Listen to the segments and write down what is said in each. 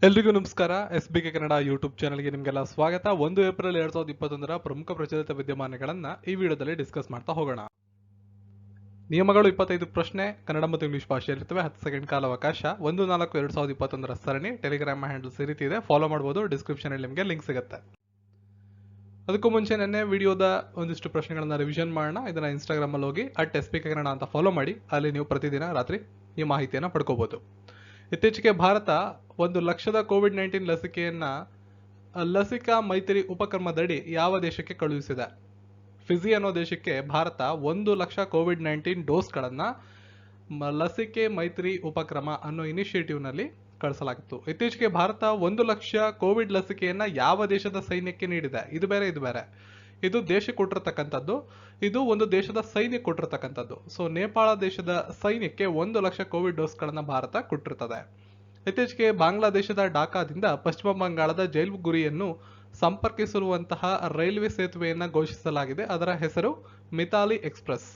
ಎಲ್ರಿಗೂ ನಮಸ್ಕಾರ. SBK Kannada YouTube ಚಾನಲ್ಗೆ ನಿಮಗೆಲ್ಲ ಸ್ವಾಗತ. 1 ಏಪ್ರಿಲ್ 2021 ಪ್ರಮುಖ ಪ್ರಚಲಿತ ವಿದ್ಯಮಾನಗಳನ್ನ ಈ ವಿಡಿಯೋದಲ್ಲಿ ಡಿಸ್ಕಸ್ ಮಾಡ್ತಾ ಹೋಗೋಣ. ನಿಯಮಗಳು 25 ಪ್ರಶ್ನೆ ಕನ್ನಡ ಮತ್ತು ಇಂಗ್ಲಿಷ್ ಭಾಷೆಯಲ್ಲಿರ್ತವೆ. 10 ಸೆಕೆಂಡ್ ಕಾಲಾವಕಾಶ. 1-4-2021 ಸರಣಿ ಟೆಲಿಗ್ರಾಮ್ ಹ್ಯಾಂಡಲ್ಸ್ ಈ ರೀತಿ ಇದೆ, ಫಾಲೋ ಮಾಡಬಹುದು. ಡಿಸ್ಕ್ರಿಪ್ಷನ್ ಅಲ್ಲಿ ನಿಮಗೆ ಲಿಂಕ್ ಸಿಗುತ್ತೆ. ಅದಕ್ಕೂ ಮುಂಚೆ ನೆನ್ನೆ ವಿಡಿಯೋದ ಒಂದಿಷ್ಟು ಪ್ರಶ್ನೆಗಳನ್ನ ರಿವಿಷನ್ ಮಾಡೋಣ. ಇದನ್ನ ಇನ್ಸ್ಟಾಗ್ರಾಮ್ ಅಲ್ಲಿ ಹೋಗಿ @SBK ಕನ್ನಡ ಅಂತ ಫಾಲೋ ಮಾಡಿ. ಅಲ್ಲಿ ನೀವು ಪ್ರತಿದಿನ ರಾತ್ರಿ ಈ ಮಾಹಿತಿಯನ್ನು ಪಡ್ಕೋಬಹುದು. ಇತ್ತೀಚೆಗೆ ಭಾರತ 1,00,000 ಕೋವಿಡ್-19 ಲಸಿಕೆಯನ್ನ ಲಸಿಕಾ ಮೈತ್ರಿ ಉಪಕ್ರಮದಡಿ ಯಾವ ದೇಶಕ್ಕೆ ಕಳುಹಿಸಿದೆ? ಫಿಜಿ ಅನ್ನೋ ದೇಶಕ್ಕೆ ಭಾರತ 1,00,000 ಕೋವಿಡ್-19 ಡೋಸ್ಗಳನ್ನ ಲಸಿಕೆ ಮೈತ್ರಿ ಉಪಕ್ರಮ ಅನ್ನೋ ಇನಿಷಿಯೇಟಿವ್ನಲ್ಲಿ ಕಳಿಸಲಾಗಿತ್ತು. ಇತ್ತೀಚೆಗೆ ಭಾರತ 1,00,000 ಕೋವಿಡ್ ಲಸಿಕೆಯನ್ನ ಯಾವ ದೇಶದ ಸೈನ್ಯಕ್ಕೆ ನೀಡಿದೆ? ಇದು ಬೇರೆ. ಇದು ದೇಶ ಕೊಟ್ಟಿರ್ತಕ್ಕಂಥದ್ದು. ಇದು ಒಂದು ದೇಶದ ಸೈನ್ಯ ಕೊಟ್ಟಿರ್ತಕ್ಕಂಥದ್ದು. ಸೊ ನೇಪಾಳ ದೇಶದ ಸೈನ್ಯಕ್ಕೆ 1,00,000 ಕೋವಿಡ್ ಡೋಸ್ಗಳನ್ನ ಭಾರತ ಕೊಟ್ಟಿರ್ತದೆ. ಇತ್ತೀಚೆಗೆ ಬಾಂಗ್ಲಾದೇಶದ ಢಾಕಾದಿಂದ ಪಶ್ಚಿಮ ಬಂಗಾಳದ ಜೈಲ್ಗುರಿಯನ್ನು ಸಂಪರ್ಕಿಸಿರುವಂತಹ ರೈಲ್ವೆ ಸೇತುವೆಯನ್ನ ಘೋಷಿಸಲಾಗಿದೆ. ಅದರ ಹೆಸರು ಮಿತಾಲಿ ಎಕ್ಸ್ಪ್ರೆಸ್.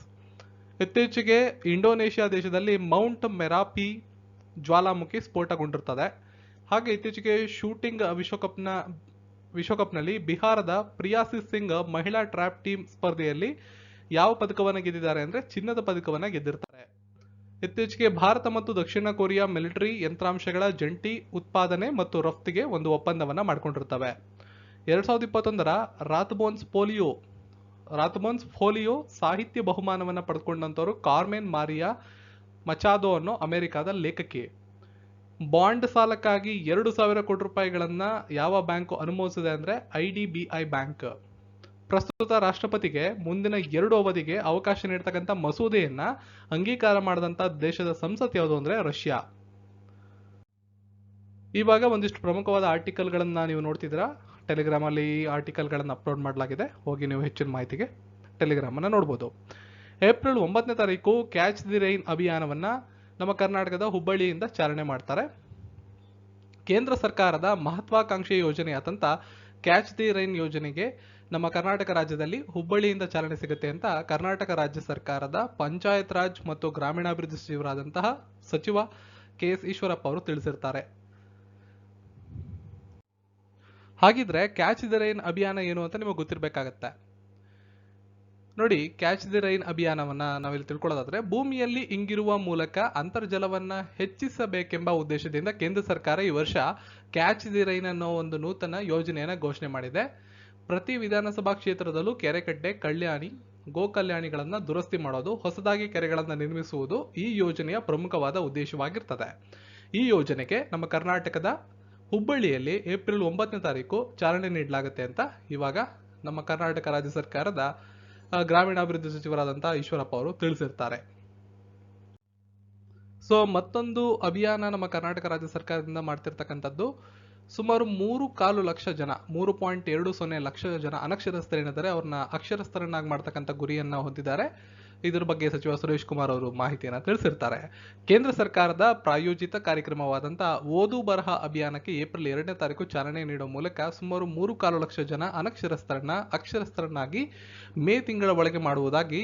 ಇತ್ತೀಚೆಗೆ ಇಂಡೋನೇಷ್ಯಾ ದೇಶದಲ್ಲಿ ಮೌಂಟ್ ಮೆರಾಪಿ ಜ್ವಾಲಾಮುಖಿ ಸ್ಫೋಟಗೊಂಡಿರುತ್ತದೆ. ಹಾಗೆ ಇತ್ತೀಚೆಗೆ ಶೂಟಿಂಗ್ ವಿಶ್ವಕಪ್ನಲ್ಲಿ ಬಿಹಾರದ ಪ್ರಿಯಾಸಿ ಸಿಂಗ್ ಮಹಿಳಾ ಟ್ರ್ಯಾಪ್ ಟೀಮ್ ಸ್ಪರ್ಧೆಯಲ್ಲಿ ಯಾವ ಪದಕವನ್ನು ಗೆದ್ದಿದ್ದಾರೆ ಅಂದ್ರೆ ಚಿನ್ನದ ಪದಕವನ್ನು ಗೆದ್ದಿರ್ತಾರೆ. ಇತ್ತೀಚೆಗೆ ಭಾರತ ಮತ್ತು ದಕ್ಷಿಣ ಕೊರಿಯಾ ಮಿಲಿಟರಿ ಯಂತ್ರಾಂಶಗಳ ಜಂಟಿ ಉತ್ಪಾದನೆ ಮತ್ತು ರಫ್ತಿಗೆ ಒಂದು ಒಪ್ಪಂದವನ್ನ ಮಾಡಿಕೊಂಡಿರ್ತವೆ. 2021 ರಾತ್ಮೋನ್ಸ್ ಫೋಲಿಯೋ ಸಾಹಿತ್ಯ ಬಹುಮಾನವನ್ನ ಪಡೆದುಕೊಂಡಂತವರು ಕಾರ್ಮೆನ್ ಮಾರಿಯಾ ಮಚಾದೋ ಅನ್ನೋ ಅಮೆರಿಕಾದ ಲೇಖಕಿ. ಬಾಂಡ್ ಸಾಲಕ್ಕಾಗಿ 2,000 ಕೋಟಿ ರೂಪಾಯಿಗಳನ್ನ ಯಾವ ಬ್ಯಾಂಕ್ ಅನುಮೋದಿಸಿದೆ ಅಂದ್ರೆ IDBI ಬ್ಯಾಂಕ್. ಪ್ರಸ್ತುತ ರಾಷ್ಟ್ರಪತಿಗೆ ಮುಂದಿನ 2 ಅವಧಿಗೆ ಅವಕಾಶ ನೀಡತಕ್ಕಂಥ ಮಸೂದೆಯನ್ನ ಅಂಗೀಕಾರ ಮಾಡಿದಂತ ದೇಶದ ಸಂಸತ್ ಯಾವುದು ಅಂದ್ರೆ ರಷ್ಯಾ. ಇವಾಗ ಒಂದಿಷ್ಟು ಪ್ರಮುಖವಾದ ಆರ್ಟಿಕಲ್ಗಳನ್ನ ನೀವು ನೋಡ್ತಿದ್ದೀರಾ. ಟೆಲಿಗ್ರಾಮ್ ಅಲ್ಲಿ ಆರ್ಟಿಕಲ್ ಗಳನ್ನ ಅಪ್ಲೋಡ್ ಮಾಡಲಾಗಿದೆ. ಹೋಗಿ ನೀವು ಹೆಚ್ಚಿನ ಮಾಹಿತಿಗೆ ಟೆಲಿಗ್ರಾಮ್ ಅನ್ನ ನೋಡಬಹುದು. ಏಪ್ರಿಲ್ 9ನೇ ತಾರೀಕು ಕ್ಯಾಚ್ ದಿ ರೈನ್ ಅಭಿಯಾನವನ್ನ ನಮ್ಮ ಕರ್ನಾಟಕದ ಹುಬ್ಬಳ್ಳಿಯಿಂದ ಚಾಲನೆ ಮಾಡ್ತಾರೆ. ಕೇಂದ್ರ ಸರ್ಕಾರದ ಮಹತ್ವಾಕಾಂಕ್ಷಿ ಯೋಜನೆಯಾದಂತ ಕ್ಯಾಚ್ ದಿ ರೈನ್ ಯೋಜನೆಗೆ ನಮ್ಮ ಕರ್ನಾಟಕ ರಾಜ್ಯದಲ್ಲಿ ಹುಬ್ಬಳ್ಳಿಯಿಂದ ಚಾಲನೆ ಸಿಗುತ್ತೆ ಅಂತ ಕರ್ನಾಟಕ ರಾಜ್ಯ ಸರ್ಕಾರದ ಪಂಚಾಯತ್ ರಾಜ್ ಮತ್ತು ಗ್ರಾಮೀಣಾಭಿವೃದ್ಧಿ ಸಚಿವರಾದಂತಹ ಸಚಿವ KS ಈಶ್ವರಪ್ಪ ಅವರು ತಿಳಿಸಿರ್ತಾರೆ. ಹಾಗಿದ್ರೆ ಕ್ಯಾಚ್ ದಿ ರೈನ್ ಅಭಿಯಾನ ಏನು ಅಂತ ನಿಮಗೆ ಗೊತ್ತಿರಬೇಕಾಗತ್ತೆ. ನೋಡಿ, ಕ್ಯಾಚ್ ದಿ ರೈನ್ ಅಭಿಯಾನವನ್ನ ನಾವಿಲ್ಲಿ ತಿಳ್ಕೊಳ್ಳೋದಾದ್ರೆ, ಭೂಮಿಯಲ್ಲಿ ಇಂಗಿರುವ ಮೂಲಕ ಅಂತರ್ಜಲವನ್ನ ಹೆಚ್ಚಿಸಬೇಕೆಂಬ ಉದ್ದೇಶದಿಂದ ಕೇಂದ್ರ ಸರ್ಕಾರ ಈ ವರ್ಷ ಕ್ಯಾಚ್ ದಿ ರೈನ್ ಅನ್ನೋ ಒಂದು ನೂತನ ಯೋಜನೆಯನ್ನ ಘೋಷಣೆ ಮಾಡಿದೆ. ಪ್ರತಿ ವಿಧಾನಸಭಾ ಕ್ಷೇತ್ರದಲ್ಲೂ ಕೆರೆಕಟ್ಟೆ, ಕಲ್ಯಾಣಿ, ಗೋಕಲ್ಯಾಣಿಗಳನ್ನ ದುರಸ್ತಿ ಮಾಡೋದು, ಹೊಸದಾಗಿ ಕೆರೆಗಳನ್ನ ನಿರ್ಮಿಸುವುದು ಈ ಯೋಜನೆಯ ಪ್ರಮುಖವಾದ ಉದ್ದೇಶವಾಗಿರ್ತದೆ. ಈ ಯೋಜನೆಗೆ ನಮ್ಮ ಕರ್ನಾಟಕದ ಹುಬ್ಬಳ್ಳಿಯಲ್ಲಿ ಏಪ್ರಿಲ್ 9ನೇ ತಾರೀಕು ಚಾಲನೆ ನೀಡಲಾಗುತ್ತೆ ಅಂತ ಇವಾಗ ನಮ್ಮ ಕರ್ನಾಟಕ ರಾಜ್ಯ ಸರ್ಕಾರದ ಗ್ರಾಮೀಣಾಭಿವೃದ್ಧಿ ಸಚಿವರಾದಂತಹ ಈಶ್ವರಪ್ಪ ಅವರು ತಿಳಿಸಿರ್ತಾರೆ. ಸೊ ಮತ್ತೊಂದು ಅಭಿಯಾನ ನಮ್ಮ ಕರ್ನಾಟಕ ರಾಜ್ಯ ಸರ್ಕಾರದಿಂದ ಮಾಡ್ತಿರ್ತಕ್ಕಂಥದ್ದು, ಸುಮಾರು 3.25 ಲಕ್ಷ ಜನ 3.20 ಲಕ್ಷ ಜನ ಅನಕ್ಷರಸ್ಥರೇನಿದ್ದಾರೆ ಅವ್ರನ್ನ ಅಕ್ಷರಸ್ಥರನ್ನಾಗಿ ಮಾಡ್ತಕ್ಕಂಥ ಗುರಿಯನ್ನ ಹೊಂದಿದ್ದಾರೆ. ಇದ್ರ ಬಗ್ಗೆ ಸಚಿವ ಸುರೇಶ್ ಕುಮಾರ್ ಅವರು ಮಾಹಿತಿಯನ್ನ ತಿಳಿಸಿರ್ತಾರೆ. ಕೇಂದ್ರ ಸರ್ಕಾರದ ಪ್ರಾಯೋಜಿತ ಕಾರ್ಯಕ್ರಮವಾದಂತಹ ಓದು ಬರಹ ಅಭಿಯಾನಕ್ಕೆ ಏಪ್ರಿಲ್ 2ನೇ ತಾರೀಕು ಚಾಲನೆ ನೀಡುವ ಮೂಲಕ ಸುಮಾರು 3.25 ಲಕ್ಷ ಜನ ಅಕ್ಷರಸ್ಥರನ್ನಾಗಿ ಮೇ ತಿಂಗಳ ಒಳಗೆ ಮಾಡುವುದಾಗಿ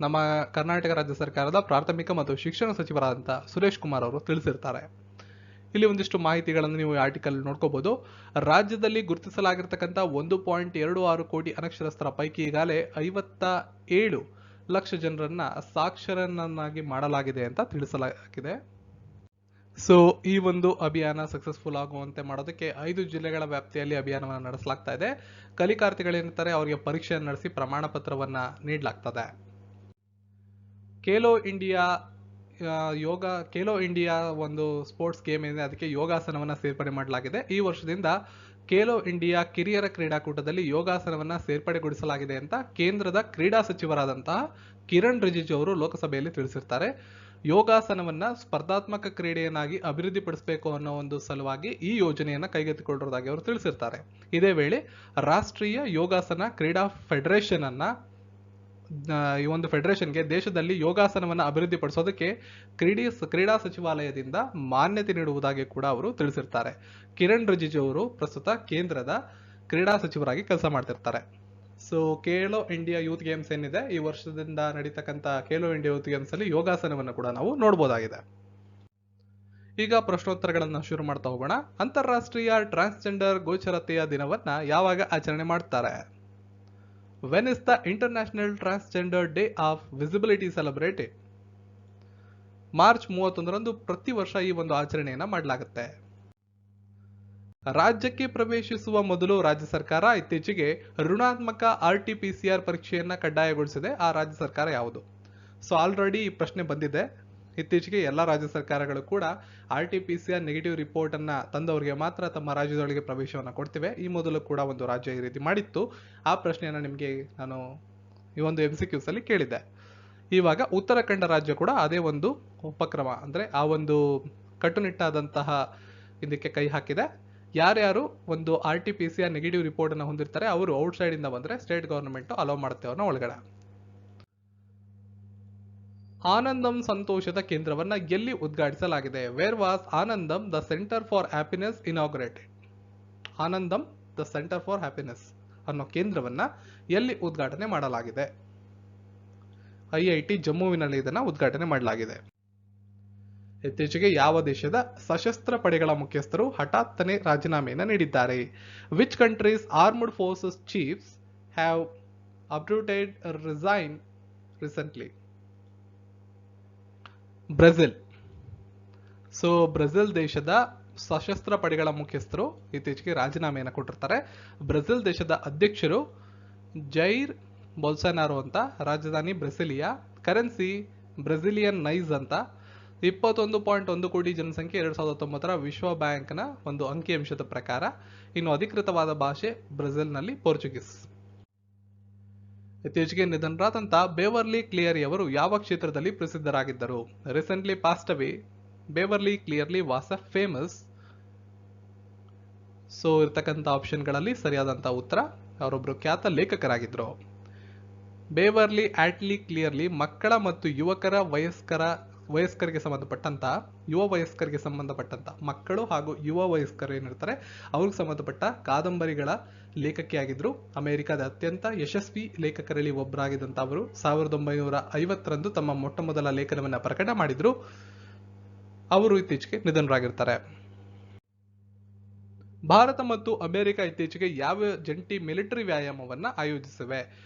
ನಮ್ಮ ಕರ್ನಾಟಕ ರಾಜ್ಯ ಸರ್ಕಾರದ ಪ್ರಾಥಮಿಕ ಮತ್ತು ಶಿಕ್ಷಣ ಸಚಿವರಾದಂತಹ ಸುರೇಶ್ ಕುಮಾರ್ ಅವರು ತಿಳಿಸಿರ್ತಾರೆ. ಇಲ್ಲಿ ಒಂದಿಷ್ಟು ಮಾಹಿತಿಗಳನ್ನು ನೀವು ಆರ್ಟಿಕಲ್ ನೋಡ್ಕೋಬಹುದು. ರಾಜ್ಯದಲ್ಲಿ ಗುರುತಿಸಲಾಗಿರ್ತಕ್ಕಂಥ 1.26 ಕೋಟಿ ಅನಕ್ಷರಸ್ಥರ ಪೈಕಿ ಈಗಾಗಲೇ 57 ಲಕ್ಷ ಜನರನ್ನ ಸಾಕ್ಷರನನ್ನಾಗಿ ಮಾಡಲಾಗಿದೆ ಅಂತ ತಿಳಿಸಲಾಗಿದೆ. ಸೊ ಈ ಒಂದು ಅಭಿಯಾನ ಸಕ್ಸಸ್ಫುಲ್ ಆಗುವಂತೆ ಮಾಡೋದಕ್ಕೆ 5 ಜಿಲ್ಲೆಗಳ ವ್ಯಾಪ್ತಿಯಲ್ಲಿ ಅಭಿಯಾನವನ್ನು ನಡೆಸಲಾಗ್ತಾ ಇದೆ. ಕಲಿಕಾರ್ಥಿಗಳೇನಿರ್ತಾರೆ ಅವರಿಗೆ ಪರೀಕ್ಷೆಯನ್ನು ನಡೆಸಿ ಪ್ರಮಾಣ ಪತ್ರವನ್ನ ನೀಡಲಾಗ್ತದೆ. ಖೇಲೋ ಇಂಡಿಯಾ ಒಂದು ಸ್ಪೋರ್ಟ್ಸ್ ಗೇಮ್ ಏನಿದೆ ಅದಕ್ಕೆ ಯೋಗಾಸನವನ್ನ ಸೇರ್ಪಡೆ ಮಾಡಲಾಗಿದೆ. ಈ ವರ್ಷದಿಂದ ಖೇಲೋ ಇಂಡಿಯಾ ಕಿರಿಯರ ಕ್ರೀಡಾಕೂಟದಲ್ಲಿ ಯೋಗಾಸನವನ್ನ ಸೇರ್ಪಡೆಗೊಳಿಸಲಾಗಿದೆ ಅಂತ ಕೇಂದ್ರದ ಕ್ರೀಡಾ ಸಚಿವರಾದಂತಹ ಕಿರಣ್ ರಿಜಿಜು ಅವರು ಲೋಕಸಭೆಯಲ್ಲಿ ತಿಳಿಸಿರ್ತಾರೆ. ಯೋಗಾಸನವನ್ನ ಸ್ಪರ್ಧಾತ್ಮಕ ಕ್ರೀಡೆಯನ್ನಾಗಿ ಅಭಿವೃದ್ಧಿಪಡಿಸಬೇಕು ಅನ್ನೋ ಒಂದು ಸಲುವಾಗಿ ಈ ಯೋಜನೆಯನ್ನ ಕೈಗೆತ್ತಿಕೊಂಡಿರುವುದಾಗಿ ಅವರು ತಿಳಿಸಿರ್ತಾರೆ. ಇದೇ ವೇಳೆ ರಾಷ್ಟ್ರೀಯ ಯೋಗಾಸನ ಕ್ರೀಡಾ ಫೆಡರೇಷನ್ ಅನ್ನ ಈ ಒಂದು ಫೆಡರೇಷನ್ಗೆ ದೇಶದಲ್ಲಿ ಯೋಗಾಸನವನ್ನು ಅಭಿವೃದ್ಧಿಪಡಿಸೋದಕ್ಕೆ ಕ್ರೀಡಾ ಸಚಿವಾಲಯದಿಂದ ಮಾನ್ಯತೆ ನೀಡುವುದಾಗಿ ಕೂಡ ಅವರು ತಿಳಿಸಿರ್ತಾರೆ. ಕಿರಣ್ ರಿಜಿಜು ಅವರು ಪ್ರಸ್ತುತ ಕೇಂದ್ರದ ಕ್ರೀಡಾ ಸಚಿವರಾಗಿ ಕೆಲಸ ಮಾಡ್ತಿರ್ತಾರೆ. So Khelo India youth games ಏನಿದೆ, ಈ ವರ್ಷದಿಂದ ನಡೀತಕ್ಕಂಥ ಖೇಲೋ ಇಂಡಿಯಾ ಯೂತ್ ಗೇಮ್ಸ್ ಅಲ್ಲಿ ಯೋಗಾಸನವನ್ನು ಕೂಡ ನಾವು ನೋಡಬಹುದಾಗಿದೆ. ಈಗ ಪ್ರಶ್ನೋತ್ತರಗಳನ್ನ ಶುರು ಮಾಡ್ತಾ ಹೋಗೋಣ. ಅಂತಾರಾಷ್ಟ್ರೀಯ ಟ್ರಾನ್ಸ್ಜೆಂಡರ್ ಗೋಚರತೆಯ ದಿನವನ್ನ ಯಾವಾಗ ಆಚರಣೆ ಮಾಡ್ತಾರೆ? When is the international transgender day of visibility celebrated? March 31ರಂದು ಪ್ರತಿ ವರ್ಷ ಈ ಒಂದು ಆಚರಣೆಯನ್ನ ಮಾಡಲಾಗುತ್ತೆ. ರಾಜ್ಯಕ್ಕೆ ಪ್ರವೇಶಿಸುವ ಮೊದಲು ರಾಜ್ಯ ಸರ್ಕಾರ ಇತ್ತೀಚೆಗೆ ಋಣಾತ್ಮಕ RT-PCR ಪರೀಕ್ಷೆಯನ್ನ ಕಡ್ಡಾಯಗೊಳಿಸಿದೆ. ಆ ರಾಜ್ಯ ಸರ್ಕಾರ ಯಾವುದು? ಸೊ ಆಲ್ರೆಡಿ ಈ ಪ್ರಶ್ನೆ ಬಂದಿದೆ. ಇತ್ತೀಚೆಗೆ ಎಲ್ಲ ರಾಜ್ಯ ಸರ್ಕಾರಗಳು ಕೂಡ RT-PCR ನೆಗೆಟಿವ್ ರಿಪೋರ್ಟ್ ಅನ್ನ ತಂದವರಿಗೆ ಮಾತ್ರ ತಮ್ಮ ರಾಜ್ಯದೊಳಗೆ ಪ್ರವೇಶವನ್ನು ಕೊಡ್ತಿವೆ. ಈ ಮೊದಲು ಕೂಡ ಒಂದು ರಾಜ್ಯ ಈ ರೀತಿ ಮಾಡಿತ್ತು. ಆ ಪ್ರಶ್ನೆಯನ್ನ ನಿಮಗೆ ನಾನು ಈ ಒಂದು MCQs ಅಲ್ಲಿ ಕೇಳಿದ್ದೆ. ಇವಾಗ ಉತ್ತರಾಖಂಡ ರಾಜ್ಯ ಕೂಡ ಅದೇ ಒಂದು ಉಪಕ್ರಮ ಅಂದ್ರೆ ಆ ಒಂದು ಕಟ್ಟುನಿಟ್ಟಾದಂತಹ ಇದಕ್ಕೆ ಕೈ ಹಾಕಿದೆ. ಯಾರ್ಯಾರು ಒಂದು RT-PCR ನೆಗೆಟಿವ್ ರಿಪೋರ್ಟ್ ಅನ್ನು ಹೊಂದಿರ್ತಾರೆ ಅವರು ಔಟ್ಸೈಡ್ ಇಂದ ಬಂದ್ರೆ ಸ್ಟೇಟ್ ಗವರ್ನಮೆಂಟ್ ಅಲೋ ಮಾಡುತ್ತೆ ಅವ್ರನ್ನ ಒಳಗಡೆ. ಆನಂದಂ ಸಂತೋಷದ ಕೇಂದ್ರವನ್ನ ಎಲ್ಲಿ ಉದ್ಘಾಟಿಸಲಾಗಿದೆ? Where was Anandam the centre for happiness inaugurated? Anandam the centre for happiness ಅನ್ನೋ ಕೇಂದ್ರವನ್ನ ಎಲ್ಲಿ ಉದ್ಘಾಟನೆ ಮಾಡಲಾಗಿದೆ? IIT ಜಮ್ಮುವಿನಲ್ಲಿ ಇದನ್ನ ಉದ್ಘಾಟನೆ ಮಾಡಲಾಗಿದೆ. ಇತ್ತೀಚೆಗೆ ಯಾವ ದೇಶದ ಸಶಸ್ತ್ರ ಪಡೆಗಳ ಮುಖ್ಯಸ್ಥರು ಹಠಾತ್ತನೆ ರಾಜೀನಾಮೆಯನ್ನು ನೀಡಿದ್ದಾರೆ? Which countries armed forces chiefs have abruptly resign recently? Brazil. So Brazil ದೇಶದ ಸಶಸ್ತ್ರ ಪಡೆಗಳ ಮುಖ್ಯಸ್ಥರು ಇತ್ತೀಚೆಗೆ ರಾಜೀನಾಮೆಯನ್ನು ಕೊಟ್ಟಿರ್ತಾರೆ. ಬ್ರೆಜಿಲ್ ದೇಶದ ಅಧ್ಯಕ್ಷರು ಜೈರ್ ಬೊಲ್ಸನಾರೋ ಅಂತ, ರಾಜಧಾನಿ ಬ್ರೆಸಿಲಿಯಾ, ಕರೆನ್ಸಿ ಬ್ರೆಸಿಲಿಯನ್ ನೈಸ್ ಅಂತ, 21.1 ಕೋಟಿ ಜನಸಂಖ್ಯೆ, 2019ರ ವಿಶ್ವ ಬ್ಯಾಂಕ್ನ ಒಂದು ಅಂಕಿಅಂಶದ ಪ್ರಕಾರ. ಇನ್ನು ಅಧಿಕೃತವಾದ ಭಾಷೆ ಬ್ರೆಜಿಲ್ನಲ್ಲಿ ಪೋರ್ಚುಗೀಸ್. ಇತ್ತೀಚೆಗೆ ನಿಧನರಾದಂತ ಬೇವರ್ಲಿ ಕ್ಲಿಯರಿ ಅವರು ಯಾವ ಕ್ಷೇತ್ರದಲ್ಲಿ ಪ್ರಸಿದ್ಧರಾಗಿದ್ದರು? Recently passed away Beverly Cleary was a famous. So ಇರ್ತಕ್ಕಂಥ ಆಪ್ಷನ್ಗಳಲ್ಲಿ ಸರಿಯಾದಂತಹ ಉತ್ತರ ಅವರೊಬ್ಬರು ಖ್ಯಾತ ಲೇಖಕರಾಗಿದ್ರು. ಬೇವರ್ಲಿ ಆಟ್ಲಿ ಕ್ಲಿಯರ್ಲಿ ಮಕ್ಕಳ ಮತ್ತು ವಯಸ್ಕರಿಗೆ ಸಂಬಂಧಪಟ್ಟಂತ ಯುವ ವಯಸ್ಕರಿಗೆ ಸಂಬಂಧಪಟ್ಟಂತ ಮಕ್ಕಳು ಹಾಗೂ ಯುವ ವಯಸ್ಕರು ಏನಿರ್ತಾರೆ ಅವ್ರಿಗೆ ಸಂಬಂಧಪಟ್ಟ ಕಾದಂಬರಿಗಳ ಲೇಖಕಿಯಾಗಿದ್ರು. ಅಮೆರಿಕದ ಅತ್ಯಂತ ಯಶಸ್ವಿ ಲೇಖಕರಲ್ಲಿ ಒಬ್ಬರಾಗಿದ್ದಂತ ಅವರು 1950ರಂದು ತಮ್ಮ ಮೊಟ್ಟ ಮೊದಲ ಲೇಖನವನ್ನ ಪ್ರಕಟ ಮಾಡಿದ್ರು. ಅವರು ಇತ್ತೀಚೆಗೆ ನಿಧನರಾಗಿರ್ತಾರೆ. ಭಾರತ ಮತ್ತು ಅಮೆರಿಕ ಇತ್ತೀಚೆಗೆ ಯಾವ ಜಂಟಿ ಮಿಲಿಟರಿ ವ್ಯಾಯಾಮವನ್ನ ಆಯೋಜಿಸಿವೆ?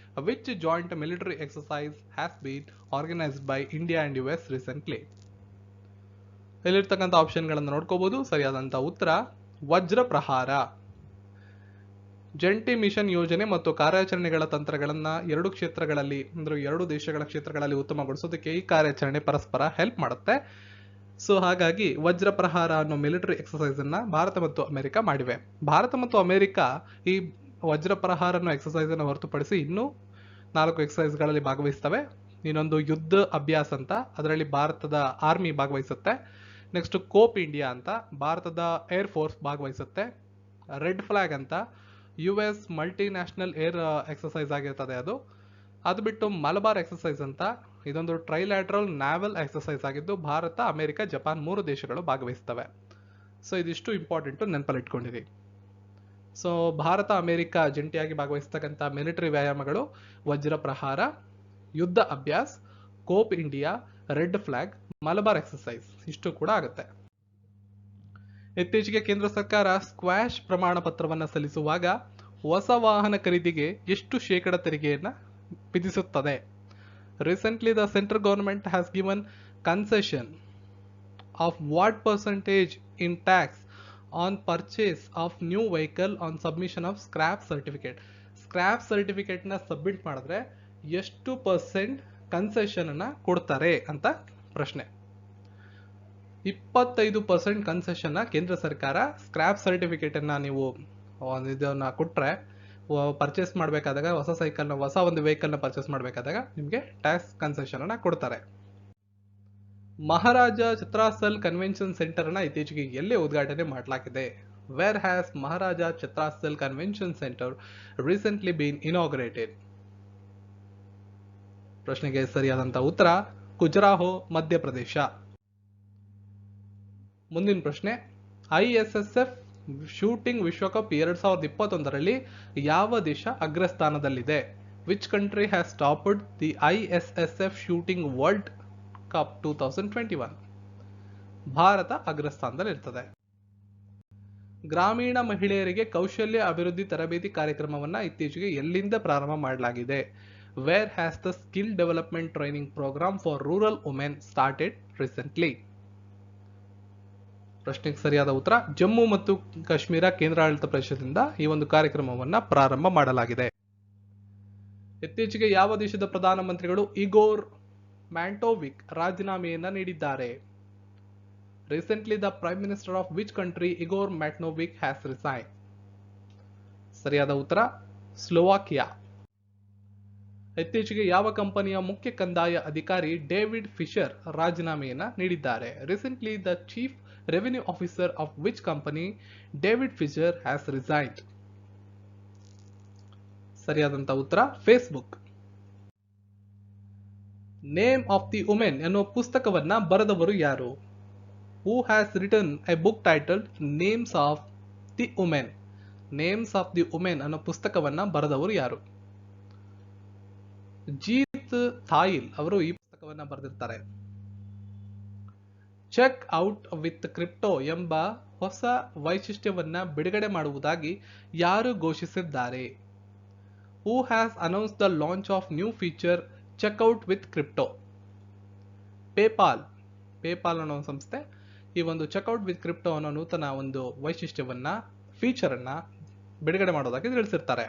Which joint military exercise has been organised by India and US recently? ಇಲ್ಲಿರ್ತಕ್ಕಂಥ ಆಪ್ಷನ್ಗಳನ್ನು ನೋಡ್ಕೋಬಹುದು. ಸರಿಯಾದಂತಹ ಉತ್ತರ ವಜ್ರ ಪ್ರಹಾರ. ಜಂಟಿ ಮಿಷನ್ ಯೋಜನೆ ಮತ್ತು ಕಾರ್ಯಾಚರಣೆಗಳ ತಂತ್ರಗಳನ್ನ ಎರಡು ಕ್ಷೇತ್ರಗಳಲ್ಲಿ ಅಂದ್ರೆ ಎರಡು ದೇಶಗಳ ಕ್ಷೇತ್ರಗಳಲ್ಲಿ ಉತ್ತಮಗೊಳಿಸೋದಕ್ಕೆ ಈ ಕಾರ್ಯಾಚರಣೆ ಪರಸ್ಪರ ಹೆಲ್ಪ್ ಮಾಡುತ್ತೆ. ಸೊ ಹಾಗಾಗಿ ವಜ್ರ ಪ್ರಹಾರ ಅನ್ನೋ ಮಿಲಿಟರಿ ಎಕ್ಸರ್ಸೈಸ್ ಅನ್ನ ಭಾರತ ಮತ್ತು ಅಮೆರಿಕ ಮಾಡಿವೆ. ಭಾರತ ಮತ್ತು ಅಮೆರಿಕ ಈ ವಜ್ರ ಪ್ರಹಾರ ಅನ್ನೋ ಎಕ್ಸರ್ಸೈಸ್ ಅನ್ನು ಹೊರತುಪಡಿಸಿ ಇನ್ನೂ 4 ಎಕ್ಸರ್ಸೈಸ್ಗಳಲ್ಲಿ ಭಾಗವಹಿಸ್ತವೆ. ಇನ್ನೊಂದು ಯುದ್ಧ ಅಭ್ಯಾಸ ಅಂತ, ಅದರಲ್ಲಿ ಭಾರತದ ಆರ್ಮಿ ಭಾಗವಹಿಸುತ್ತೆ. ನೆಕ್ಸ್ಟ್ ಕೋಪ್ ಇಂಡಿಯಾ ಅಂತ ಭಾರತದ ಏರ್ ಫೋರ್ಸ್ ಭಾಗವಹಿಸುತ್ತೆ. ರೆಡ್ ಫ್ಲಾಗ್ ಅಂತ US multi national air exercise ಆಗಿರ್ತದೆ ಅದು ಬಿಟ್ಟು ಮಲಬಾರ್ ಎಕ್ಸರ್ಸೈಸ್ ಅಂತ ಇದೊಂದು ಟ್ರೈಲ್ಯಾಟ್ರಲ್ ನ್ಯಾವಲ್ ಎಕ್ಸರ್ಸೈಸ್ ಆಗಿದ್ದು ಭಾರತ, ಅಮೆರಿಕ, ಜಪಾನ್ 3 ದೇಶಗಳು ಭಾಗವಹಿಸ್ತವೆ. ಸೊ ಇದಿಷ್ಟು ಇಂಪಾರ್ಟೆಂಟ್ ನೆನಪಲ್ಲಿ ಇಟ್ಕೊಂಡಿರಿ. ಸೊ ಭಾರತ ಅಮೆರಿಕ ಜಂಟಿಯಾಗಿ ಭಾಗವಹಿಸ್ತಕ್ಕಂಥ military ವ್ಯಾಯಾಮಗಳು Vajra Prahar, Yudh Abhyas, cope India, red flag, Malabar exercise ಇಷ್ಟು ಕೂಡ ಆಗುತ್ತೆ. ಇತ್ತೀಚೆಗೆ ಕೇಂದ್ರ ಸರ್ಕಾರ ಸ್ಕ್ವಾಶ್ ಪ್ರಮಾಣ ಪತ್ರವನ್ನು ಸಲ್ಲಿಸುವಾಗ ಹೊಸ ವಾಹನ ಖರೀದಿಗೆ ಎಷ್ಟು ಶೇಕಡ ತೆರಿಗೆಯನ್ನ ವಿಧಿಸುತ್ತದೆ? Recently, the central government has given concession of what percentage in tax on purchase of new vehicle on submission of scrap certificate? Scrap certificate ನ ಸಬ್ಮಿಟ್ ಮಾಡಿದ್ರೆ ಎಷ್ಟು % ಕನ್ಸೆಷನ್ ಅನ್ನ ಕೊಡ್ತಾರೆ ಅಂತ ಪ್ರಶ್ನೆ. 25% ಕನ್ಸೆಷನ್ ಕೇಂದ್ರ ಸರ್ಕಾರ ಸ್ಕ್ರಾಪ್ ಸರ್ಟಿಫಿಕೇಟ್ ಅನ್ನ ನೀವು ಇದನ್ನ ಕೊಟ್ರೆ ಪರ್ಚೇಸ್ ಮಾಡಬೇಕಾದಾಗ ಹೊಸ ಒಂದು ವೆಹಿಕಲ್ ನ ಪರ್ಚೇಸ್ ಮಾಡಬೇಕಾದಾಗ ನಿಮಗೆ ಟ್ಯಾಕ್ಸ್ ಕನ್ಸೆಷನ್ ಅನ್ನ ಕೊಡ್ತಾರೆ. ಮಹಾರಾಜ ಛತ್ರಾಸಲ್ ಕನ್ವೆನ್ಷನ್ ಸೆಂಟರ್ ಅನ್ನ ಇತ್ತೀಚೆಗೆ ಎಲ್ಲಿ ಉದ್ಘಾಟನೆ ಮಾಡಲಾಗಿದೆ? Where has Maharaja Chhatrasal convention centre recently been inaugurated? ಪ್ರಶ್ನೆಗೆ ಸರಿಯಾದಂತಹ ಉತ್ತರ ಖುಜರಾಹೋ, ಮಧ್ಯಪ್ರದೇಶ. ಮುಂದಿನ ಪ್ರಶ್ನೆ, ISSF ಶೂಟಿಂಗ್ ವಿಶ್ವಕಪ್ 2021ರಲ್ಲಿ ಯಾವ ದೇಶ ಅಗ್ರಸ್ಥಾನದಲ್ಲಿದೆ? Which country has topped the ISSF shooting world cup 2021? Bharat ಅಗ್ರಸ್ಥಾನದಲ್ಲಿರ್ತದೆ. ಗ್ರಾಮೀಣ ಮಹಿಳೆಯರಿಗೆ ಕೌಶಲ್ಯ ಅಭಿವೃದ್ಧಿ ತರಬೇತಿ ಕಾರ್ಯಕ್ರಮವನ್ನ ಇತ್ತೀಚೆಗೆ ಎಲ್ಲಿಂದ ಪ್ರಾರಂಭ ಮಾಡಲಾಗಿದೆ? Where has the skill development training programme for rural women started recently? ಪ್ರಶ್ನೆಗೆ ಸರಿಯಾದ ಉತ್ತರ ಜಮ್ಮು ಮತ್ತು ಕಾಶ್ಮೀರ ಕೇಂದ್ರಾಡಳಿತ ಪ್ರದೇಶದಿಂದ ಈ ಒಂದು ಕಾರ್ಯಕ್ರಮವನ್ನ ಪ್ರಾರಂಭ ಮಾಡಲಾಗಿದೆ. ಇತ್ತೀಚೆಗೆ ಯಾವ ದೇಶದ ಪ್ರಧಾನಮಂತ್ರಿಗಳು ಇಗೋರ್ ಮ್ಯಾಂಟೋವಿಕ್ ರಾಜೀನಾಮೆಯನ್ನ ನೀಡಿದ್ದಾರೆ? Recently, the Prime Minister of which country Igor Matnovic has resigned? ಸರಿಯಾದ ಉತ್ತರ ಸ್ಲೋವಾಕಿಯಾ. ಇತ್ತೀಚೆಗೆ ಯಾವ ಕಂಪನಿಯ ಮುಖ್ಯ ಕಂದಾಯ ಅಧಿಕಾರಿ ಡೇವಿಡ್ ಫಿಶರ್ ರಾಜೀನಾಮೆಯನ್ನ ನೀಡಿದ್ದಾರೆ? Recently, the Chief Revenue Officer of which company David Fisher has resigned? ಸರಿಯಾದಂತ ಉತ್ತರ Facebook. Name of the women ಎನ್ನುವ ಪುಸ್ತಕವನ್ನ ಬರೆದವರು ಯಾರು? Who has written a book titled Names of the Women? Names of the Women ಅನ್ನೋ ಪುಸ್ತಕವನ್ನ ಬರೆದವರು ಯಾರು? ಜೀತ್ ಥಾಯಿಲ್ ಅವರು ಈ ಪುಸ್ತಕವನ್ನ ಬರೆದಿರ್ತಾರೆ. Check out with crypto ಎಂಬ ಹೊಸ ವೈಶಿಷ್ಟ್ಯವನ್ನ ಬಿಡುಗಡೆ ಮಾಡುವುದಾಗಿ ಯಾರು ಘೋಷಿಸಿದ್ದಾರೆ? Who has announced the launch of new feature checkout with crypto? PayPal ಅನ್ನೋ ಸಂಸ್ಥೆ ಈ ಒಂದು ಚೆಕ್ಔಟ್ ವಿತ್ ಕ್ರಿಪ್ಟೋ ಅನ್ನೋ ನೂತನ ಒಂದು ವೈಶಿಷ್ಟ್ಯವನ್ನ ಫೀಚರ್ ಅನ್ನ ಬಿಡುಗಡೆ ಮಾಡೋದಾಗಿ ತಿಳಿಸಿರ್ತಾರೆ.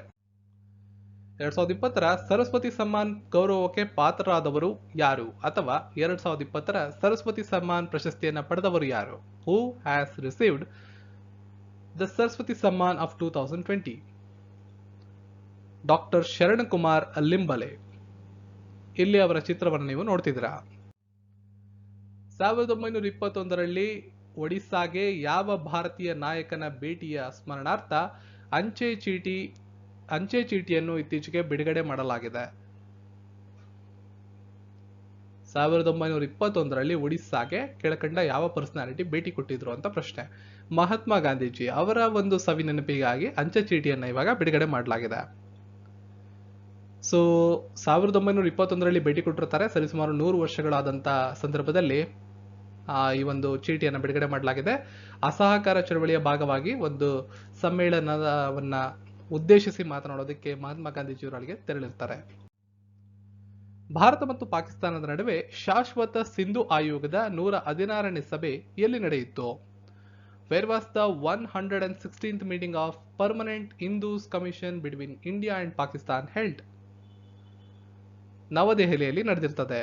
2020ರ ಸರಸ್ವತಿ ಸಮ್ಮಾನ್ ಗೌರವಕ್ಕೆ ಪಾತ್ರರಾದವರು ಯಾರು? ಅಥವಾ 2020ರ ಸರಸ್ವತಿ ಸಮ್ಮಾನ್ ಪ್ರಶಸ್ತಿಯನ್ನ ಪಡೆದವರು ಯಾರು? Who has received the Saraswati Samman of 2020? Doctor Sharan Kumar Limbale. ಇಲ್ಲಿ ಅವರ ಚಿತ್ರವನ್ನು ನೀವು ನೋಡ್ತಿದ್ದೀರಾ. 1921ರಲ್ಲಿ ಒಡಿಸ್ಸಾಗೆ ಯಾವ ಭಾರತೀಯ ನಾಯಕನ ಭೇಟಿಯ ಸ್ಮರಣಾರ್ಥ ಅಂಚೆ ಚೀಟಿಯನ್ನು ಇತ್ತೀಚೆಗೆ ಬಿಡುಗಡೆ ಮಾಡಲಾಗಿದೆ? 1921ರಲ್ಲಿ ಒಡಿಸ್ಸಾಗೆ ಕೆಳಕಂಡ ಯಾವ ಪರ್ಸನಾಲಿಟಿ ಭೇಟಿ ಕೊಟ್ಟಿದ್ರು ಅಂತ ಪ್ರಶ್ನೆ. ಮಹಾತ್ಮ ಗಾಂಧೀಜಿ ಅವರ ಒಂದು ಸವಿ ನೆನಪಿಗಾಗಿ ಅಂಚೆ ಚೀಟಿಯನ್ನ ಇವಾಗ ಬಿಡುಗಡೆ ಮಾಡಲಾಗಿದೆ. ಸೊ 1921ರಲ್ಲಿ ಭೇಟಿ ಕೊಟ್ಟಿರ್ತಾರೆ. ಸರಿಸುಮಾರು 100 ವರ್ಷಗಳಾದಂತ ಸಂದರ್ಭದಲ್ಲಿ ಈ ಒಂದು ಚೀಟಿಯನ್ನು ಬಿಡುಗಡೆ ಮಾಡಲಾಗಿದೆ. ಅಸಹಕಾರ ಚಳವಳಿಯ ಭಾಗವಾಗಿ ಒಂದು ಸಮ್ಮೇಳನವನ್ನ ಉದ್ದೇಶಿಸಿ ಮಾತನಾಡೋದಕ್ಕೆ ಮಹಾತ್ಮ ಗಾಂಧೀಜಿಯವರಿಗೆ ತೆರಳಿರ್ತಾರೆ. ಭಾರತ ಮತ್ತು ಪಾಕಿಸ್ತಾನದ ನಡುವೆ ಶಾಶ್ವತ ಸಿಂಧು ಆಯೋಗದ 116ನೇ ಸಭೆ ಎಲ್ಲಿ ನಡೆಯಿತು? Where was the 116th meeting of Permanent Hindus Commission between India and Pakistan held? ನವದೆಹಲಿಯಲ್ಲಿ ನಡೆದಿರ್ತದೆ.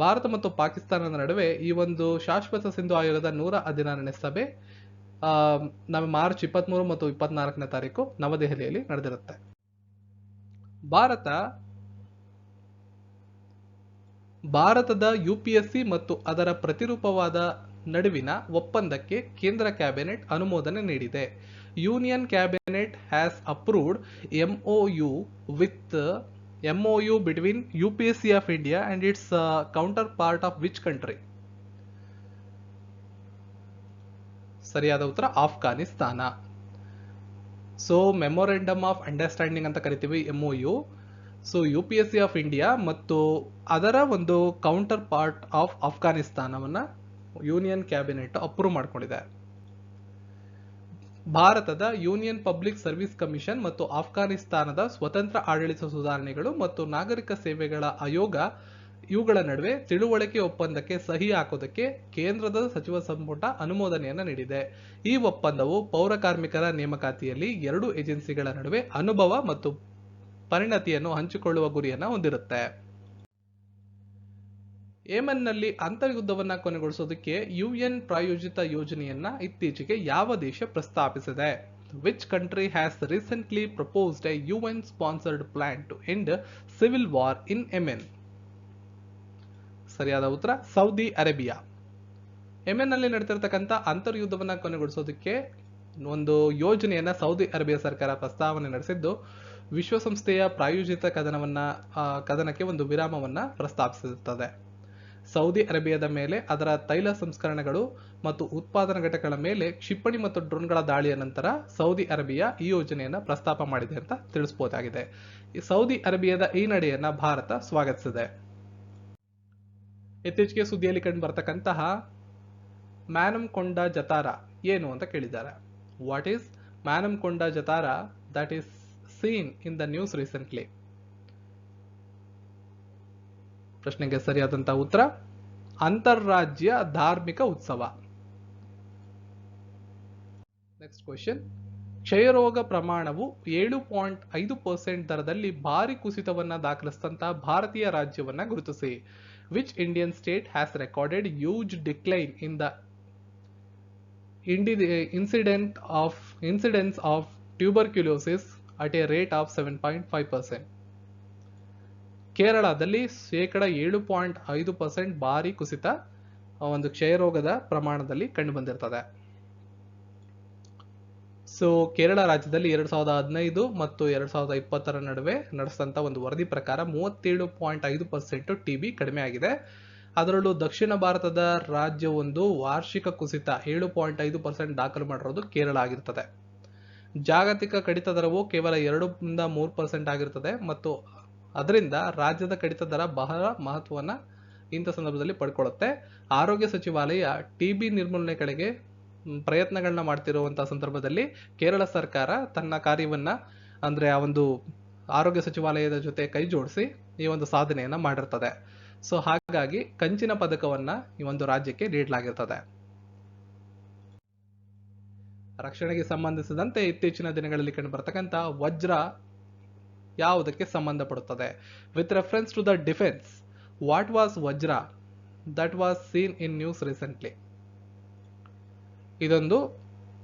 ಭಾರತ ಮತ್ತು ಪಾಕಿಸ್ತಾನದ ನಡುವೆ ಈ ಒಂದು ಶಾಶ್ವತ ಸಿಂಧು ಆಯೋಗದ 116ನೇ ಸಭೆ ಮಾರ್ಚ್ 23 ಮತ್ತು 24ನೇ ತಾರೀಕು ನವದೆಹಲಿಯಲ್ಲಿ ನಡೆದಿರುತ್ತೆ. ಭಾರತದ ಯುಪಿಎಸ್ಸಿ ಮತ್ತು ಅದರ ಪ್ರತಿರೂಪವಾದ ನಡುವಿನ ಒಪ್ಪಂದಕ್ಕೆ ಕೇಂದ್ರ ಕ್ಯಾಬಿನೆಟ್ ಅನುಮೋದನೆ ನೀಡಿದೆ. Union cabinet has approved MOU between UPSC of India and its counterpart of which country? ಸರಿಯಾದ ಉತ್ತರ Afghanistan. So memorandum of understanding ಅಂತ ಕರಿತೀವಿ MOU. So UPSC of India ಮತ್ತು ಅದರ ಒಂದು ಕೌಂಟರ್ ಪಾರ್ಟ್ ಆಫ್ ಆಫ್ಘಾನಿಸ್ತಾನವನ್ನ ಯೂನಿಯನ್ ಕ್ಯಾಬಿನೆಟ್ ಅಪ್ರೂವ್ ಮಾಡಿಕೊಂಡಿದೆ. ಭಾರತದ ಯೂನಿಯನ್ ಪಬ್ಲಿಕ್ ಸರ್ವಿಸ್ ಕಮಿಷನ್ ಮತ್ತು ಆಫ್ಘಾನಿಸ್ತಾನದ ಸ್ವತಂತ್ರ ಆಡಳಿತ ಸುಧಾರಣೆಗಳು ಮತ್ತು ನಾಗರಿಕ ಸೇವೆಗಳ ಆಯೋಗ ಇವುಗಳ ನಡುವೆ ತಿಳುವಳಿಕೆ ಒಪ್ಪಂದಕ್ಕೆ ಸಹಿ ಹಾಕೋದಕ್ಕೆ ಕೇಂದ್ರದ ಸಚಿವ ಸಂಪುಟ ಅನುಮೋದನೆಯನ್ನು ನೀಡಿದೆ. ಈ ಒಪ್ಪಂದವು ಪೌರ ಕಾರ್ಮಿಕರ ನೇಮಕಾತಿಯಲ್ಲಿ ಎರಡೂ ಏಜೆನ್ಸಿಗಳ ನಡುವೆ ಅನುಭವ ಮತ್ತು ಪರಿಣತಿಯನ್ನು ಹಂಚಿಕೊಳ್ಳುವ ಗುರಿಯನ್ನು ಹೊಂದಿರುತ್ತೆ. ಯೆಮೆನ್ನಲ್ಲಿ ಅಂತರ್ಯುದ್ಧವನ್ನ ಕೊನೆಗೊಳಿಸೋದಕ್ಕೆ ಯುಎನ್ ಪ್ರಾಯೋಜಿತ ಯೋಜನೆಯನ್ನ ಇತ್ತೀಚೆಗೆ ಯಾವ ದೇಶ ಪ್ರಸ್ತಾಪಿಸಿದೆ? Which country has recently proposed a UN sponsored plan to end civil war in Yemen? ಸರಿಯಾದ ಉತ್ತರ ಸೌದಿ ಅರೇಬಿಯಾ. ಯೆಮೆನ್ನಲ್ಲಿ ನಡೆತಿರ್ತಕ್ಕಂಥ ಅಂತರ್ಯುದ್ಧವನ್ನ ಕೊನೆಗೊಳಿಸೋದಕ್ಕೆ ಒಂದು ಯೋಜನೆಯನ್ನ ಸೌದಿ ಅರೇಬಿಯಾ ಸರ್ಕಾರ ಪ್ರಸ್ತಾವನೆ ನಡೆಸಿದ್ದು ವಿಶ್ವಸಂಸ್ಥೆಯ ಪ್ರಾಯೋಜಿತ ಕದನಕ್ಕೆ ಒಂದು ವಿರಾಮವನ್ನ ಪ್ರಸ್ತಾಪಿಸಿರುತ್ತದೆ. ಸೌದಿ ಅರೇಬಿಯಾದ ಮೇಲೆ ಅದರ ತೈಲ ಸಂಸ್ಕರಣೆಗಳು ಮತ್ತು ಉತ್ಪಾದನಾ ಘಟಕಗಳ ಮೇಲೆ ಕ್ಷಿಪಣಿ ಮತ್ತು ಡ್ರೋನ್ಗಳ ದಾಳಿಯ ನಂತರ ಸೌದಿ ಅರೇಬಿಯಾ ಈ ಯೋಜನೆಯನ್ನ ಪ್ರಸ್ತಾಪ ಮಾಡಿದೆ ಅಂತ ತಿಳಿಸಬಹುದಾಗಿದೆ. ಸೌದಿ ಅರೇಬಿಯಾದ ಈ ನಡೆಯನ್ನ ಭಾರತ ಸ್ವಾಗತಿಸಿದೆ. ಇತ್ತೀಚೆಗೆ ಸುದ್ದಿಯಲ್ಲಿ ಕಂಡು ಬರತಕ್ಕಂತಹ ಮ್ಯಾನಮ್ ಕೊಂಡ ಜತಾರ ಏನು ಅಂತ ಕೇಳಿದ್ದಾರೆ. What is Manyam Konda Jatara that is seen in the news recently? ಪ್ರಶ್ನೆಗೆ ಸರಿಯಾದಂತಹ ಉತ್ತರ ಅಂತಾರಾಜ್ಯ ಧಾರ್ಮಿಕ ಉತ್ಸವ. ನೆಕ್ಸ್ಟ್ ಕ್ವೆಶ್ಚನ್, ಕ್ಷಯರೋಗ ಪ್ರಮಾಣವು 7.5% ದರದಲ್ಲಿ ಭಾರಿ ಕುಸಿತವನ್ನ ದಾಖಲಿಸಿದಂತಹ ಭಾರತೀಯ ರಾಜ್ಯವನ್ನ ಗುರುತಿಸಿ. Which Indian state has recorded huge decline in the incidence of tuberculosis at A rate of 7.5%? ಕೇರಳದಲ್ಲಿ 7.5% ಭಾರಿ ಕುಸಿತ ಒಂದು ಕ್ಷಯರೋಗದ ಪ್ರಮಾಣದಲ್ಲಿ ಕಂಡು ಬಂದಿರ್ತದೆ. ಸೊ ಕೇರಳ ರಾಜ್ಯದಲ್ಲಿ 2015 ಮತ್ತು 2020 ನಡುವೆ ನಡೆಸಿದಂತ ಒಂದು ವರದಿ ಪ್ರಕಾರ 37.5% TB ಕಡಿಮೆ ಆಗಿದೆ. ಅದರಲ್ಲೂ ದಕ್ಷಿಣ ಭಾರತದ ರಾಜ್ಯ ಒಂದು ವಾರ್ಷಿಕ ಕುಸಿತ 7.5% ದಾಖಲು ಮಾಡಿರೋದು ಕೇರಳ ಆಗಿರ್ತದೆ. ಜಾಗತಿಕ ಕಡಿತ ದರವು ಕೇವಲ 2-3% ಆಗಿರ್ತದೆ ಮತ್ತು ಅದರಿಂದ ರಾಜ್ಯದ ಕಡಿತ ದರ ಬಹಳ ಮಹತ್ವವನ್ನ ಇಂಥ ಸಂದರ್ಭದಲ್ಲಿ ಪಡ್ಕೊಳ್ಳುತ್ತೆ. ಆರೋಗ್ಯ ಸಚಿವಾಲಯ TB ನಿರ್ಮೂಲನೆ ಕಡೆಗೆ ಪ್ರಯತ್ನಗಳನ್ನ ಮಾಡ್ತಿರುವಂತಹ ಸಂದರ್ಭದಲ್ಲಿ ಕೇರಳ ಸರ್ಕಾರ ತನ್ನ ಕಾರ್ಯವನ್ನ ಅಂದ್ರೆ ಆ ಒಂದು ಆರೋಗ್ಯ ಸಚಿವಾಲಯದ ಜೊತೆ ಕೈ ಜೋಡಿಸಿ ಈ ಒಂದು ಸಾಧನೆಯನ್ನ ಮಾಡಿರ್ತದೆ. ಸೊ ಹಾಗಾಗಿ ಕಂಚಿನ ಪದಕವನ್ನ ಈ ಒಂದು ರಾಜ್ಯಕ್ಕೆ ನೀಡಲಾಗಿರ್ತದೆ. ರಕ್ಷಣೆಗೆ ಸಂಬಂಧಿಸಿದಂತೆ ಇತ್ತೀಚಿನ ದಿನಗಳಲ್ಲಿ ಕಂಡು ಬರ್ತಕ್ಕಂಥ ವಜ್ರ ಯಾವುದಕ್ಕೆ ಸಂಬಂಧಪಡುತ್ತದೆ? With reference to the defence, what was Vajra that was seen in news recently? ಇದೊಂದು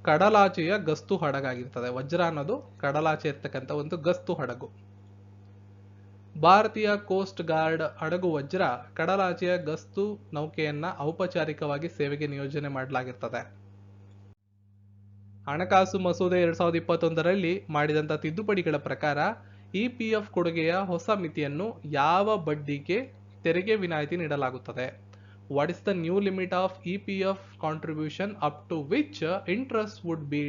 ಕಡಲಾಚೆಯ ಗಸ್ತು ಹಡಗಾಗಿರ್ತದೆ. ವಜ್ರ ಅನ್ನೋದು ಕಡಲಾಚೆ ಇರ್ತಕ್ಕಂಥ ಒಂದು ಗಸ್ತು ಹಡಗು. ಭಾರತೀಯ ಕೋಸ್ಟ್ ಗಾರ್ಡ್ ಹಡಗು ವಜ್ರ ಕಡಲಾಚೆಯ ಗಸ್ತು ನೌಕೆಯನ್ನ ಔಪಚಾರಿಕವಾಗಿ ಸೇವೆಗೆ ನಿಯೋಜನೆ ಮಾಡಲಾಗಿರ್ತದೆ. ಹಣಕಾಸು ಮಸೂದೆ 2021ರಲ್ಲಿ ಮಾಡಿದಂತ ತಿದ್ದುಪಡಿಗಳ ಪ್ರಕಾರ EPF ಕೊಡುಗೆಯ ಹೊಸ ಮಿತಿಯನ್ನು ಯಾವ ಬಡ್ಡಿಗೆ ತೆರಿಗೆ ವಿನಾಯಿತಿ ನೀಡಲಾಗುತ್ತದೆ? What is the new limit of EPF contribution up to which interest would be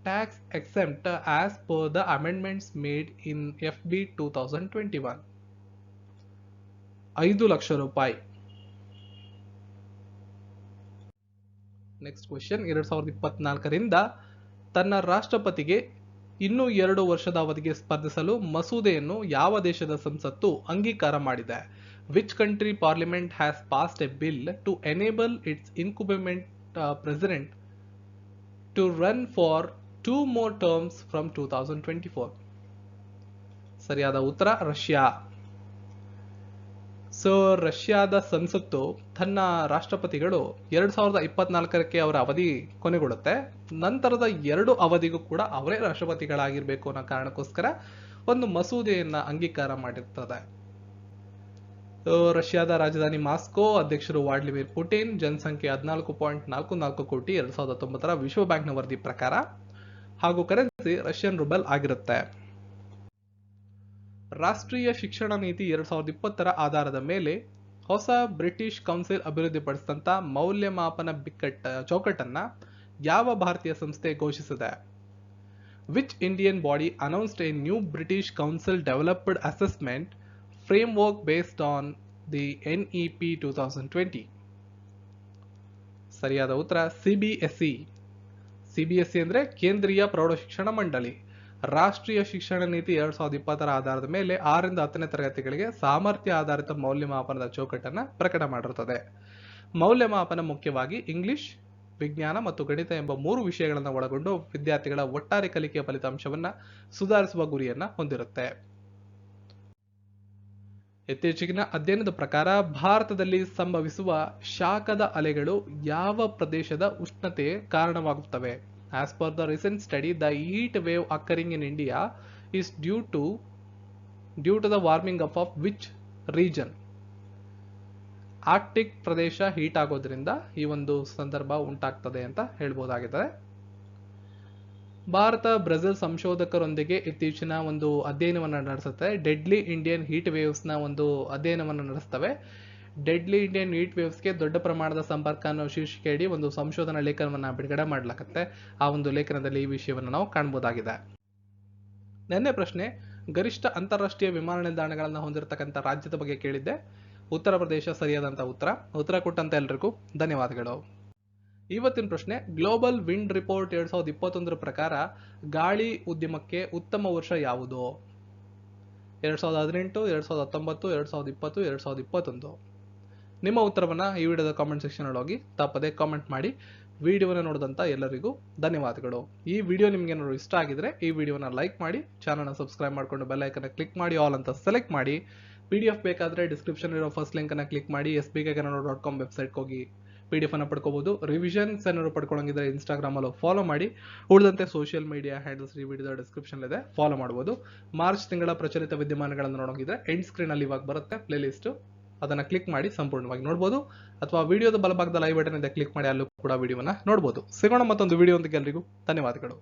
tax exempt as per the amendments made in FB 2021? 5 lakh ರೂಪಾಯಿ. ನೆಕ್ಸ್ಟ್ ಕ್ವೆಶ್ಚನ್, 2024ರಿಂದ ತನ್ನ ರಾಷ್ಟ್ರಪತಿಗೆ ಇನ್ನೂ 2 ವರ್ಷದ ಅವಧಿಗೆ ಸ್ಪರ್ಧಿಸಲು ಮಸೂದೆಯನ್ನು ಯಾವ ದೇಶದ ಸಂಸತ್ತು ಅಂಗೀಕಾರ ಮಾಡಿದೆ? Which country parliament has passed a bill to enable its incumbent president to run for 2 more terms from 2024? ಸರಿಯಾದ ಉತ್ತರ ರಷ್ಯಾ. ಸೊ ರಷ್ಯಾದ ಸಂಸತ್ತು ತನ್ನ ರಾಷ್ಟ್ರಪತಿಗಳು 2024ಕ್ಕೆ ಅವರ ಅವಧಿ ಕೊನೆಗೊಳ್ಳುತ್ತೆ. ನಂತರದ 2 ಅವಧಿಗೂ ಕೂಡ ಅವರೇ ರಾಷ್ಟ್ರಪತಿಗಳಾಗಿರ್ಬೇಕು ಅನ್ನೋ ಕಾರಣಕ್ಕೋಸ್ಕರ ಒಂದು ಮಸೂದೆಯನ್ನ ಅಂಗೀಕಾರ ಮಾಡಿರ್ತದೆ. ರಷ್ಯಾದ ರಾಜಧಾನಿ ಮಾಸ್ಕೋ, ಅಧ್ಯಕ್ಷರು ವ್ಲಾಡಿಮಿರ್ ಪುಟಿನ್, ಜನಸಂಖ್ಯೆ 14.44 ಕೋಟಿ 2019ರ ವಿಶ್ವ ಬ್ಯಾಂಕ್ನ ವರದಿ ಪ್ರಕಾರ, ಹಾಗೂ ಕರೆನ್ಸಿ ರಷ್ಯನ್ ರೂಬಲ್ ಆಗಿರುತ್ತೆ. ರಾಷ್ಟ್ರೀಯ ಶಿಕ್ಷಣ ನೀತಿ 2020ರ ಆಧಾರದ ಮೇಲೆ ಹೊಸ ಬ್ರಿಟಿಷ್ ಕೌನ್ಸಿಲ್ ಅಭಿವೃದ್ಧಿಪಡಿಸಿದಂತ ಮೌಲ್ಯಮಾಪನ ಚೌಕಟ್ಟನ್ನ ಯಾವ ಭಾರತೀಯ ಸಂಸ್ಥೆ ಘೋಷಿಸಿದೆ? Which Indian body announced a new British Council developed assessment framework based on the NEP 2020? ಸರಿಯಾದ ಉತ್ತರ CBSE. CBSE ಅಂದ್ರೆ ಕೇಂದ್ರೀಯ ಪ್ರೌಢ ಶಿಕ್ಷಣ ಮಂಡಳಿ. ರಾಷ್ಟ್ರೀಯ ಶಿಕ್ಷಣ ನೀತಿ 2020ರ ಆಧಾರದ ಮೇಲೆ 6ರಿಂದ 10ನೇ ತರಗತಿಗಳಿಗೆ ಸಾಮರ್ಥ್ಯ ಆಧಾರಿತ ಮೌಲ್ಯಮಾಪನದ ಚೌಕಟ್ಟನ್ನ ಪ್ರಕಟ ಮಾಡಿರುತ್ತದೆ. ಮೌಲ್ಯಮಾಪನ ಮುಖ್ಯವಾಗಿ ಇಂಗ್ಲಿಷ್, ವಿಜ್ಞಾನ ಮತ್ತು ಗಣಿತ ಎಂಬ 3 ವಿಷಯಗಳನ್ನು ಒಳಗೊಂಡು ವಿದ್ಯಾರ್ಥಿಗಳ ಒಟ್ಟಾರೆ ಕಲಿಕೆಯ ಫಲಿತಾಂಶವನ್ನ ಸುಧಾರಿಸುವ ಗುರಿಯನ್ನ ಹೊಂದಿರುತ್ತೆ. ಇತ್ತೀಚೆಗಿನ ಅಧ್ಯಯನದ ಪ್ರಕಾರ ಭಾರತದಲ್ಲಿ ಸಂಭವಿಸುವ ಶಾಖದ ಅಲೆಗಳು ಯಾವ ಪ್ರದೇಶದ ಉಷ್ಣತೆಗೆ ಕಾರಣವಾಗುತ್ತವೆ? As per the recent study, the heat wave occurring in India is due to the warming up of which region? Arctic Pradesh heat ಆಗೋದ್ರಿಂದ ಈ ಒಂದು ಸಂದರ್ಭ ಉಂಟಾಗ್ತದೆ ಅಂತ ಹೇಳ್ಬೋದಾಗಿದೆ. ಭಾರತ ಬ್ರೆಜಿಲ್ ಸಂಶೋಧಕರೊಂದಿಗೆ ಇತ್ತೀಚಿನ ಒಂದು ಅಧ್ಯಯನವನ್ನು ನಡೆಸುತ್ತೆ. ಡೆಡ್ಲಿ ಇಂಡಿಯನ್ ಹೀಟ್ ವೇವ್ಸ್ ನ ಒಂದು ಅಧ್ಯಯನವನ್ನು ನಡೆಸ್ತವೆ. ಡೆಡ್ಲಿ ಇಂಡಿಯನ್ ಹೀಟ್ ವೇವ್ಸ್ಗೆ ದೊಡ್ಡ ಪ್ರಮಾಣದ ಸಂಪರ್ಕ ಅನ್ನೋ ಶೀರ್ಷಿಕೆಯಡಿ ಒಂದು ಸಂಶೋಧನಾ ಲೇಖನವನ್ನು ಬಿಡುಗಡೆ ಮಾಡಲಾಗುತ್ತೆ. ಆ ಒಂದು ಲೇಖನದಲ್ಲಿ ಈ ವಿಷಯವನ್ನು ನಾವು ಕಾಣಬಹುದಾಗಿದೆ. ನೆನ್ನೆ ಪ್ರಶ್ನೆ, ಗರಿಷ್ಠ ಅಂತಾರಾಷ್ಟ್ರೀಯ ವಿಮಾನ ನಿಲ್ದಾಣಗಳನ್ನು ಹೊಂದಿರತಕ್ಕಂಥ ರಾಜ್ಯದ ಬಗ್ಗೆ ಕೇಳಿದ್ದೆ. ಉತ್ತರ ಪ್ರದೇಶ ಸರಿಯಾದಂತಹ ಉತ್ತರ ಕೊಟ್ಟಂತ ಎಲ್ರಿಗೂ ಧನ್ಯವಾದಗಳು. ಇವತ್ತಿನ ಪ್ರಶ್ನೆ, ಗ್ಲೋಬಲ್ ವಿಂಡ್ ರಿಪೋರ್ಟ್ 2021 ಪ್ರಕಾರ ಗಾಳಿ ಉದ್ಯಮಕ್ಕೆ ಉತ್ತಮ ವರ್ಷ ಯಾವುದು? 2018, 2019, 2020, 2021. ನಿಮ್ಮ ಉತ್ತರವನ್ನ ಈ ವಿಡಿಯೋದ ಕಾಮೆಂಟ್ ಸೆಕ್ಷನ್ ಅಲ್ಲಿ ಹೋಗಿ ತಪ್ಪದೆ ಕಾಮೆಂಟ್ ಮಾಡಿ. ವಿಡಿಯೋನ ನೋಡಿದಂತ ಎಲ್ಲರಿಗೂ ಧನ್ಯವಾದಗಳು. ಈ ವಿಡಿಯೋ ನಿಮ್ಗೆ ಏನಾದ್ರು ಇಷ್ಟ ಆಗಿದ್ರೆ ಈ ವಿಡಿಯೋನ ಲೈಕ್ ಮಾಡಿ, ಚಾನಲ್ನ ಸಬ್ಸ್ಕ್ರೈಬ್ ಮಾಡ್ಕೊಂಡು ಬೆಲ್ ಐಕನ್ ಕ್ಲಿಕ್ ಮಾಡಿ, ಆಲ್ ಅಂತ ಸೆಲೆಕ್ಟ್ ಮಾಡಿ. PDF ಬೇಕಾದ್ರೆ ಡಿಸ್ಕ್ರಿಪ್ಷನ್ ಇರೋ ಫಸ್ಟ್ ಲಿಂಕ್ ಅನ್ನ ಕ್ಲಿಕ್ ಮಾಡಿ sbkkannada.com ವೆಬ್ಸೈಟ್ಗೆ ಹೋಗಿ PDF ಅನ್ನ ಪಡ್ಕೋಬಹುದು. ರಿವಿಷನ್ಸ್ ಏನಾದ್ರು ಪಡ್ಕೊಳ್ಳೋಂಗಿದ್ರೆ ಇನ್ಸ್ಟಾಗ್ರಾಮ್ ಅಲ್ಲಿ ಫಾಲೋ ಮಾಡಿ. ಉಳಿದಂತೆ ಸೋಷಿಯಲ್ ಮೀಡಿಯಾ ಹ್ಯಾಂಡಲ್ಸ್ ಈ ವಿಡಿಯೋದ ಡಿಸ್ಕ್ರಿಪ್ಷನ್ ಇದೆ, ಫಾಲೋ ಮಾಡಬಹುದು. ಮಾರ್ಚ್ ತಿಂಗಳ ಪ್ರಚಲಿತ ವಿದ್ಯಮಾನಗಳನ್ನು ನೋಡೋಂಗಿದ್ರೆ ಎಂಡ್ ಸ್ಕ್ರೀನ್ ಅಲ್ಲಿ ಇವಾಗ ಬರುತ್ತೆ ಪ್ಲೇ ಲಿಸ್ಟ್, ಅದನ್ನ ಕ್ಲಿಕ್ ಮಾಡಿ ಸಂಪೂರ್ಣವಾಗಿ ನೋಡಬಹುದು. ಅಥವಾ ವಿಡಿಯೋದ ಬಲಭಾಗದ ಲೈವ್ ಬಟನ್ ಇದೆ, ಕ್ಲಿಕ್ ಮಾಡಿ, ಅಲ್ಲೂ ಕೂಡ ವಿಡಿಯೋನ ನೋಡಬಹುದು. ಸಿಗೋಣ ಮತ್ತೊಂದು ವಿಡಿಯೋ ಒಂದಿಗೆ. ಎಲ್ರಿಗೂ ಧನ್ಯವಾದಗಳು.